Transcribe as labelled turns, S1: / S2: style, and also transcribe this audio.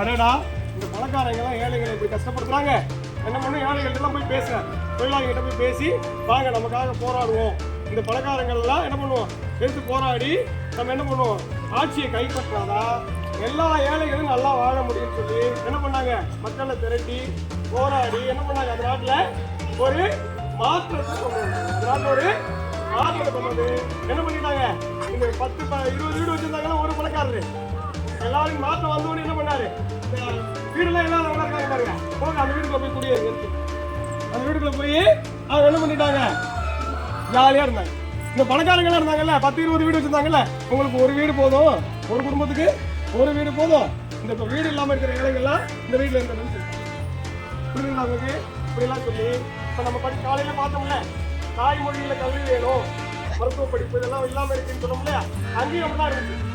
S1: அடடா இந்த பணக்காரங்கெல்லாம் ஏழைகளை இப்படி கஷ்டப்படுத்துறாங்க, என்ன பண்ணும், ஏழைகள்கிட்டலாம் போய் பேசுகிறேன், தொழிலாளிகிட்ட போய் பேசி வாங்க நமக்காக போராடுவோம், இந்த பணக்காரங்கள்லாம் என்ன பண்ணுவோம் எடுத்து போராடி நம்ம என்ன பண்ணுவோம் ஆட்சியை கைப்பற்றாதா எல்லா ஏழைகளும் நல்லா வாழ முடியும்னு சொல்லி என்ன பண்ணாங்க, மக்களை திரட்டி போராடி என்ன பண்ணாங்க, அந்த நாட்டில் ஒரு மாற்றத்தை கொண்டு வந்தாங்க. அந்த நாட்டில் ஒரு மாற்றத்தை கொண்டு வந்து என்ன பண்ணிட்டாங்க, இந்த 10-20 வீடு வச்சிருந்தாங்கன்னா ஒரு பணக்காரரு எல்லாரும் மாற்றம் வந்தவொன்னு என்ன பண்ணாரு, வீடுலாம் எல்லாம் நல்லா இருக்காங்க பாருங்க, போக அந்த வீட்டுக்குள்ள போய் குடியேறி அந்த வீட்டுக்குள்ள போய் அவங்க என்ன பண்ணிட்டாங்க ஜாலியா இருந்தாங்க. இந்த பணக்காரங்களாம் இருந்தாங்கல்ல, 10-20 வீடு வச்சிருந்தாங்கல்ல, உங்களுக்கு ஒரு வீடு போதும், ஒரு குடும்பத்துக்கு ஒரு வீடு போதும், இந்த வீடு இல்லாம இருக்கிற ஏழைகள்லாம் இந்த வீட்டுல இருந்தது புரியுதுங்களா உங்களுக்கு? இப்படிலாம் சொல்லி இப்ப நம்ம காலையில பார்த்தோம்ல, தாய்மொழியில கல்வி வேணும், மருத்துவ படிப்பு இதெல்லாம் இல்லாம இருக்குன்னு சொன்னோம் இல்லையா, அங்கேயும் அப்படிதான் இருந்துச்சு.